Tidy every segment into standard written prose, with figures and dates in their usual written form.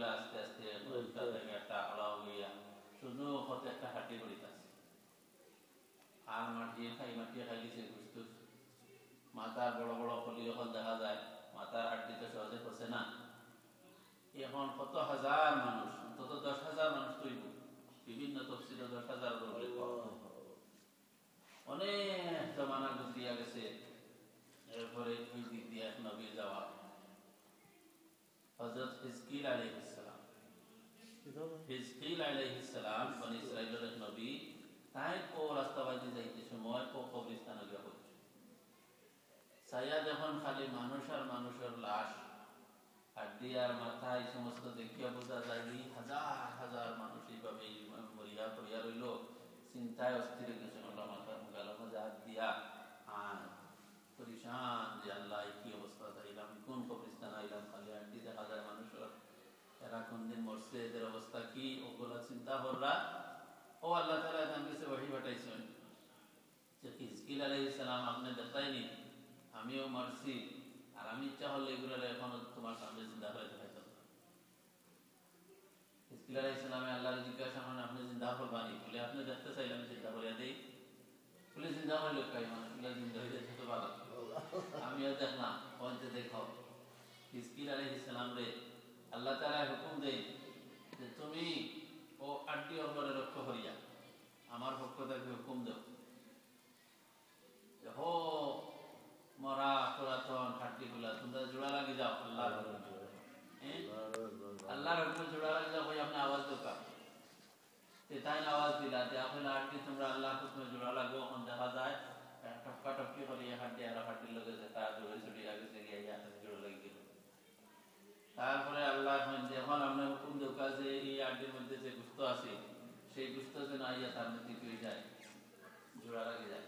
গুলা আস্তে আস্তে একটা থেকে একটা আলাও গিয়া শুধু হতে একটা হাঁটি করিতেছে আর মাটিয়ে খাই দিছে গুস্তু মাথার বড় বড় ফলি যখন দেখা যায় মাথার হাড্ডি তো সহজে পচে না। এখন কত হাজার মানুষ, অন্তত 10,000 মানুষ তৈব, বিভিন্ন তফসিলে 10,000 উল্লেখ করা হয়। অনেক জমানা গুজিয়া গেছে। এরপরে ওই দিক দিয়ে এক নবী যাওয়া হযরত হিজকিল আলাইহিস সালাম। হিজকিল আলাইহিস সালাম বনি ইসরাইলের এক নবী, তাই কো রাস্তাবাদি যাইতে সময় কো কবরস্থানে গিয়া পড়ছে। ছায়া যখন খালি মানুষ আর মানুষের লাশ, হাড্ডি আর মাথা, এই সমস্ত দেখিয়া বোঝা যায় হাজার হাজার মানুষ এইভাবে মরিয়া পড়িয়া রইল। চিন্তায় অস্থির গেছে, মাথার গালের মাঝে হাত দিয়া আর পরিশান যে আল্লাহ কি অবস্থা চাইলাম, কোন কবরস্থান আইলাম, খালি হাড্ডি দেখা যায় মানুষের, এরা কোন দিন মরছে, এদের অবস্থা কি, ওগুলা চিন্তা কররা। ও আল্লাহ তাআলা তার কাছে ওহী পাঠাইছেন যে হিজকিল আলাইহিস সালাম, আপনি দেখাইনি আমিও মরছি, আর আমি ইচ্ছা হলে এগুলো এখন তোমার সামনে জিন্দা হয়ে দেখাইতাম। হিজকিল আলাইহিস সালামে আল্লাহর জিজ্ঞাসা করেন, আপনি জিন্দা করবানি? বলে আপনি দেখতে চাইলাম জিন্দা করিয়া দেই। বলে জিন্দা হইল কাই, মানুষগুলো জিন্দা হয়ে যাচ্ছে তো ভালো, আমিও দেখলাম পঞ্চে দেখাও। হিজকিল আলাইহিস সালাম রে আল্লাহ তাআলা হুকুম দেয় যে তুমি ও আটটি অঙ্গরে রক্ষা করিয়া আমার পক্ষ থেকে হুকুম দাও, হো মরা পুরাতন হাড্ডি গুলা তোমরা জোড়া লাগি যাও, আল্লাহর হুকুমে জোড়া লাগি যাও। ভাই আপনি আওয়াজ দোকা তাই আওয়াজ দিলা যে আপনি হাড্ডি তোমরা আল্লাহর হুকুমে জোড়া লাগো। এখন দেখা যায় টপকা টপকি করিয়া হাড্ডি আর হাড্ডির লগে যেটা জোড়ে ছড়িয়ে গেছে গিয়া জোড়া লাগি গেল। তারপরে আল্লাহ যখন আমরা হুকুম দোকা যে এই হাড্ডির মধ্যে যে গুস্ত আছে সেই গুস্ত যেন আইয়া তার মধ্যে হয়ে যায়, জোড়া লাগে যায়।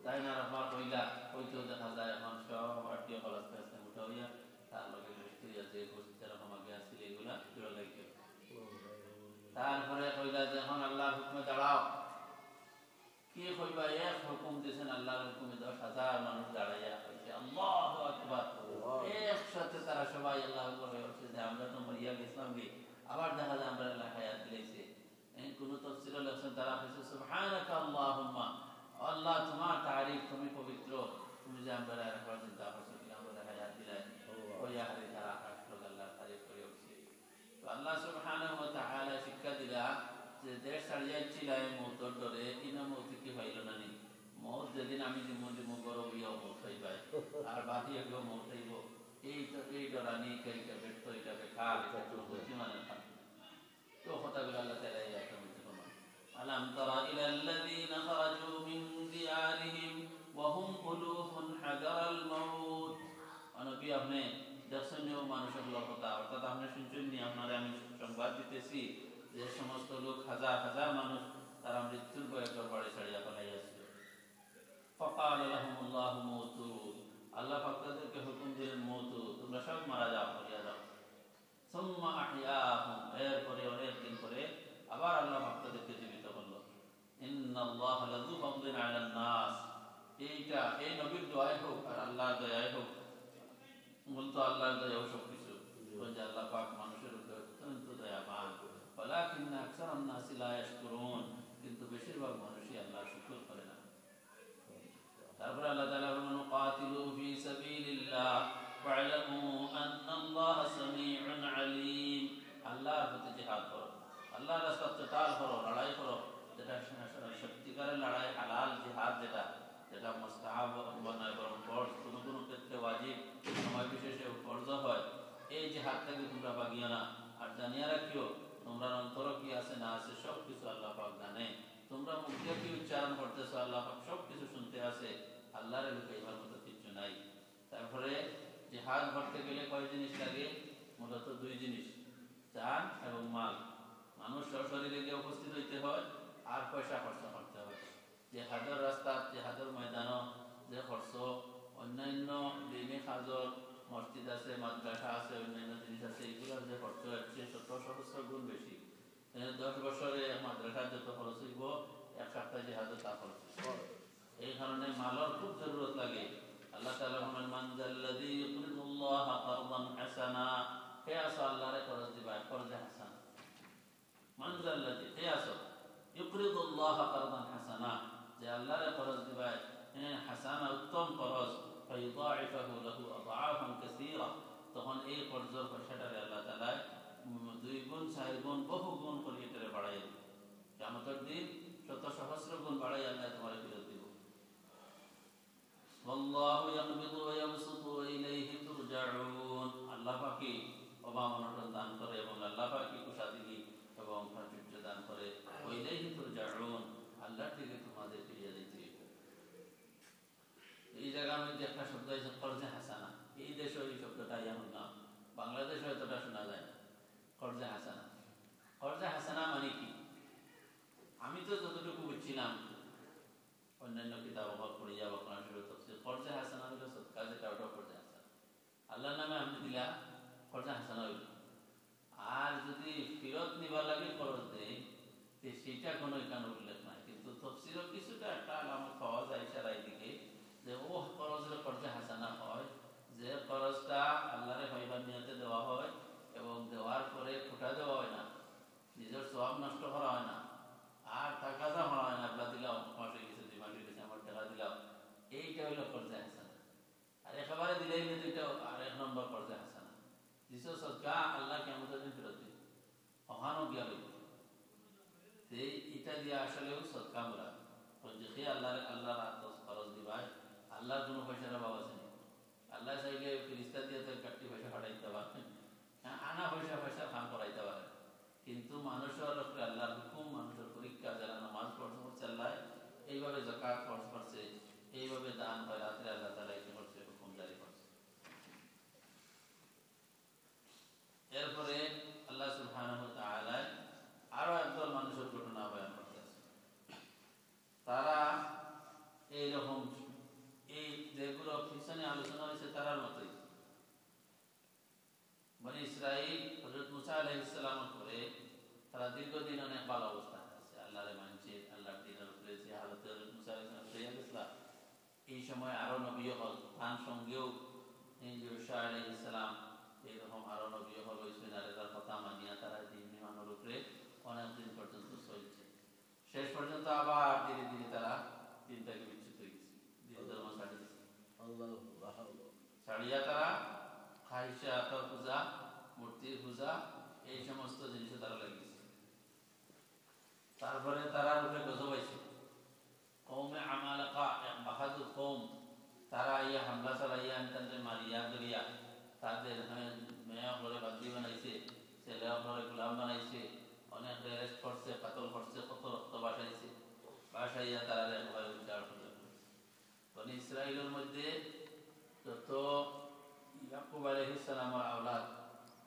তাই না আমার কইলা হইতেও দেখা যায় এখন সব হাড্ডি আস্তে আস্তে মোটা হইয়া তার লগে গোস্ত হইয়া যে গোস্ত যেরকম আগে আসছিল এগুলা জোড়া লাগে গেল। তারপরে কইলা যে এখন আল্লাহর হুকুমে দাঁড়াও। কি কইবা, এক হুকুম দিয়েছেন আল্লাহর হুকুমে 10,000 মানুষ দাঁড়াইয়া কইছে আল্লাহু আকবার। একসাথে তারা সবাই আল্লাহু আকবার বলছে যে আমরা তো মরিয়া গেছিলাম গে, আবার দেখা যায় আমরা আল্লাহ হায়াত দিয়েছে। কোন তাফসীরে লেখছেন তারা কইছে সুবহানাকা আল্লাহুম্মা, আল্লাহ তোমার তারিফ, তুমি পবিত্র, তুমি যে আমরা একবার চিন্তা করছো কিনা আমরা হায়াত দিলাই, ওই আহারে তারা আকাশ আল্লাহর তারিফ করে উঠছে। তো আল্লাহ সুবহানাহু ওয়া তাআলা শিক্ষা দিলা যে দেশ ছাড়িয়া ছিলাই মৌতর ডরে, ইনা মৌত কি হইল না নি, মৌত যেদিন আমি জীবন গরব হইয়া মৌত হইবাই আর বাকি এগুলো মৌত হইব, এই ডরানি কেইটা ব্যর্থ, এটা বেকার, এটা বুদ্ধিমানের কাজ। তো কথাগুলো আল্লাহ তাআলা এই আয়াতের মধ্যে বলেন, আলাম তারা ইলাল্লাযীনা খারাজু মিন দিয়ারিহিম ওয়া হুম উলুফুন হাদারাল মাউত। নবী আপনি দেখছেন মানুষের কথা, অর্থাৎ আপনি শুনছেন নি, আপনারা আমি সংবাদ দিতেছি যে সমস্ত লোক হাজার হাজার মানুষ তারা মৃত্যুর ভয়ে বাড়ি ছাড়িয়া পালাইয়াছিল। ফাকাল লাহুমুল্লাহু মুতু, আল্লাহ পাক তাদেরকে হুকুম দিলেন মুতু, তোমরা সব মারা যাও, মরিয়া যাও। সুম্মা আহইয়াহুম, এরপরে অনেক দিন পরে আবার আল্লাহ পাক তাদেরকে জীবিত করলো। ইন্নাল্লাহা লাযু ফাদলিন আলান নাস, এইটা এই নবীর দোয়াই হোক আর আল্লাহর দয়াই হোক, বলতো আল্লাহর দয়া সব কিছু, যে আল্লাহ পাক মানুষের উপর অত্যন্ত দয়াবান। ওয়ালাকিন্না আকসারান নাসি লা ইয়াশকুরুন, কিন্তু বেশিরভাগ মানুষই আল্লাহর শুকর করে না। তারপরে আল্লাহ তাআলা বলেন কাতিলু ফি সাবিলিল্লাহ ওয়া'লামু আন্নাল্লাহা সামিউন আলীম, আল্লাহর পথে জিহাদ করো, আল্লাহর রাস্তায় কিতাল করো, লড়াই করো, যেটা সত্যিকারের লড়াই, হালাল জিহাদ, যেটা মুস্তাহাব নয় বরং ফরজ, কোনো কোনো ক্ষেত্রে ওয়াজিব, সময় বিশেষে ফরজ হয়, এই জিহাদটাকে তোমরা বাগিও না। আর জানিয়া রাখিও তোমরা অন্তর কি আছে না আছে সব কিছু আল্লাহ পাক জানে, তোমরা মুখ দিয়ে কি উচ্চারণ করতেছো আল্লাহ পাক সব কিছু শুনতে আছে, আল্লাহর লুকাইবার মতো কিছু নাই। তারপরে জিহাদ করতে গেলে কয় জিনিস লাগে? মূলত দুই জিনিস, জান এবং মাল। মানুষ সশরীরে গিয়ে উপস্থিত হইতে হয় আর পয়সা খরচ করতে হয়। জিহাদের রাস্তা, জিহাদের ময়দানও যে খরচ, অন্যান্য দিনী কাজর, মসজিদ আছে, মাদ্রাসা আছে, অন্যান্য জিনিস আছে, এগুলোর যে খরচ হচ্ছে 70 গুণ বেশি। 10 বছরে মাদ্রাসা যত খরচ হইব, এক সপ্তাহে জিহাদে তা খরচ। এই কারণে মালর খুব জরুরত লাগে। আল্লাহ তাআলা বলেন মান যাল্লাযী ইউকরিদুল্লাহা কারদান হাসানা, হে আসা আল্লাহরে খরচ দিবা আল্লাযী কিয়াস ইউকরিদুল্লাহ কারদান হাসানা, যে আল্লাহর করজ দিবায় হাসানা উত্তম করজ, ফায়ুদাইফাহু লাহু আযআফান কাসীরা, তখন এই করজের পয়সাটারে আল্লাহ তাআলা 2 গুণ 4 গুণ বহু গুণ করে এটারে বাড়ায় দিবে। কিয়ামতের দিন শত সহস্র গুণ বাড়ায় আল্লাহ তোমারে ফেরত দিব। ওয়াল্লাহু ইয়াকবিদু ওয়া ইয়াবসুতু ওয়া ইলাইহি তুরজাউন, আল্লাহ পাকই অভাব অনটন দান করে এবং আল্লাহ পাকই কুশাদিগি এবং প্রাচুর্য দান করে। ওয়া ইলাইহি তুরজাউন, আল্লাহর দিকে তোমাদের ফিরিয়ে দিতে। এই জায়গার মধ্যে একটা শব্দ আছে করজে হাসানা। এই দেশে এই শব্দটা এমন না, বাংলাদেশে এতটা শোনা যায় না। করজে হাসানা, করজে হাসানা মানে কি? আমি তো যতটুকু বুঝছিলাম অন্যান্য কিতাব পড়িয়া বা কোরআন শরীফ তাফসীর, করজে হাসানা হলো সদকা, যেটা ওটা করজে হাসানা। আল্লাহর নামে আমি দিলা করজে হাসানা হইল। আর যদি ফেরত নিবার লাগে খরচ দেয়, সেটা কোনো এখানে উল্লেখ নাই। কিন্তু তাফসীরও কিছুটা একটা আলামত পাওয়া যায় ইশারায় দিকে, যে ও খরচের করজে হাসানা হয়, যে খরচটা আল্লাহরে পাইবার নিয়তে দেওয়া হয় এবং দেওয়ার পরে খোটা দেওয়া হয় না, নিজের সওয়াব নষ্ট করা হয় না, আর টাকা যা করা হয় না, আল্লাহ দিলাম মাস হয়ে গেছে, 2 মাস হয়ে গেছে, আমার টাকা দিলাম, এইটা হইল করজে হাসানা। আর একেবারে দিলেই এটা আর 1 নম্বর করজে হাসানা। দিছো সদকা, আল্লাহ কিয়ামতের দিন ফেরত দিবে, ওখানেও গিয়া হইবে। এটা দিয়া আসলেও সদকা বলা। যে আল্লাহর খরচ দিবাই, আল্লাহর কোনো পয়সার অভাব আছে না। আল্লাহ চাইলে ফেরেশতা দিয়ে তো কাটটি পয়সা পাঠাইতে পারেন, আনা পয়সা কাম করাইতে পারেন। কিন্তু মানুষের উপরে আল্লাহর হুকুম, মানুষের পরীক্ষা, যারা নামাজ পড়ছে আল্লাহ এইভাবে যাকাত খরচ করছে, এইভাবে দান খয়রাতে আল্লাহ তাআলা কি করছে, হুকুম জারি করছে। এরপরে আল্লাহ সুবহানাহু ওয়া তাআলা আরো একদল মানুষের ঘটনা বয়ান করতে আছে। তারা এইরকম, এই যেগুলো পিছনে আলোচনা হয়েছে তারার মতোই বনি ইসরাইল হযরত মুসা আলাইহিস সালামের পরে তারা দীর্ঘদিন অনেক ভালো অবস্থায় আছে, আল্লাহরে মানছে, আল্লাহর দ্বীনের উপরে যে হালতে হযরত মুসা আলাইহিস সালাম হয়ে গেছিল। এই সময় আরো নবী হল, তার সঙ্গেও ঈসা আলাইহিস সালাম এরকম আরো নবী হল, হয়েছেন। আর এদের কথা মানিয়া তারা দিন মানার উপরে অনেক দিন পর্যন্ত চলছে। শেষ পর্যন্ত আবার ধীরে ধীরে তারা দিন থেকে বিচ্যুত হয়ে গেছে, দিন ধর্ম ছাড়িয়ে গেছে। ছাড়িয়া তারা খাইশা, আতর পূজা, মূর্তির পূজা, এই সমস্ত জিনিসে তারা লাগিয়েছে। তারপরে তারা উপরে গজব হয়েছে। কওমে আমালাকা, এক বাহাদুর কওম, তারা ইয়া হামলা চালাইয়া আনতে মারিয়া ধরিয়া তাদের মেয়া ঘরে বান্দি বানাইছে, ছেলে ঘরে গোলাম বানাইছে, অনেক অ্যারেস্ট করছে, কাতল করছে, কত রক্ত বাসাইছে। বাসাইয়া তারা একবার উদ্ধার করে। বনি ইসরাইলের মধ্যে যত ইয়াকুব আলাইহিস সালামের আওলাদ,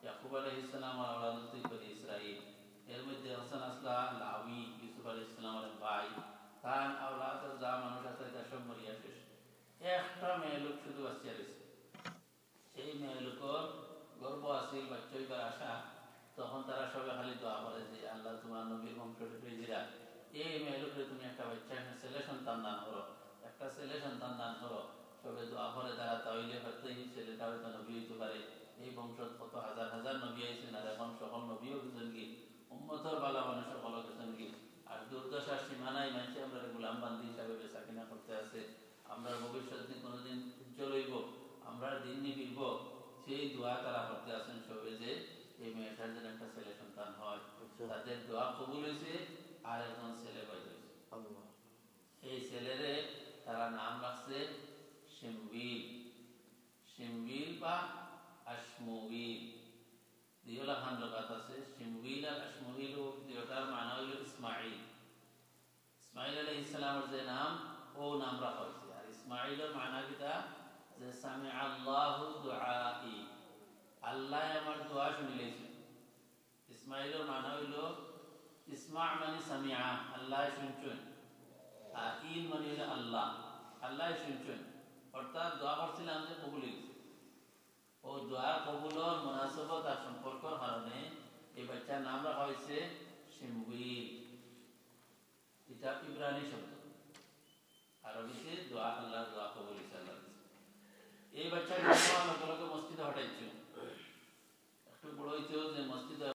ইয়াকুব আলাইহিস সালামের আওলাদ হচ্ছে বনি ইসরাইল। এর মধ্যে হাসান, আসলা, লাউই, ইউসুফ আলাইহিস সালামের ভাই, তার আওলাদের যা মানুষ আছে তার সব মরিয়া শেষ। একটা মেয়ে লোক শুধু বাঁচিয়া রয়েছে। সেই মেয়ে লোকের গর্ব আসিল, বাচ্চা হইবার আশা। তখন তারা সবাই খালি দোয়া করে যে আল্লাহ তোমার নবীর বংশীরা, এই মেয়ে লোকের তুমি একটা বাচ্চা, ছেলে সন্তান দান করো, একটা ছেলে সন্তান দান করো। সবে দোয়া করে তারা তাইলে হয়তো এই ছেলেটা হয়তো নবী হইতে পারে। এই বংশ কত হাজার হাজার নবী আইছেন, আর এখন সকল নবীও গেছেন কি, উম্মতের বালা মানুষ সকল গেছেন কি। আর দুর্দশার সীমানায় মানছে আমরা গোলাম বান্দি হিসাবে বেচা কিনা করতে আছে। আমরা ভবিষ্যৎ দিন কোনোদিন উজ্জ্বল হইব, আমরা দিন নিবিড়ব, সেই দোয়া তারা করতে আছেন সবে, যে এই মেয়েটার যেন একটা ছেলে সন্তান হয়। তাদের দোয়া কবুল হয়েছে, আর একজন ছেলে হয়েছে। এই ছেলেরে তারা নাম রাখছে শিমবিল, শিমবিল বা আশমুবিল। দুইটা খান লোকাত আছে, শিমবিল আর আশমুবিল, দুইটার মানে হইল ইসমাইল। ইসমাইল আলাইহিস সালামের যে নাম, ও নাম রাখা হয়েছে। আর ইসমাইলের মানে কিটা, যে সামি আল্লাহু দুআই, আল্লাহ আমার দোয়া শুনিলেছেন। ইসমাইলের মানে হইল, ইসমা মানে সামিআ, আল্লাহ শুনছেন, আর ইন মানে হইল আল্লাহ, আল্লাহ শুনছেন। অর্থাৎ দোয়া করছিলাম যে কবুল হয়েছে। ও দোয়া কবুলের মুনাসাবাত আর সম্পর্কের কারণে এই বাচ্চার নাম রাখা হয়েছে শিমবিল। এটা ইব্রানি শব্দ, আরবিতে দোয়া, আল্লাহর দোয়া কবুল হয়েছে আল্লাহ। এই বাচ্চার জন্ম লগে লগে মসজিদে হঠাইছে, একটু বড় হইতেও যে মসজিদে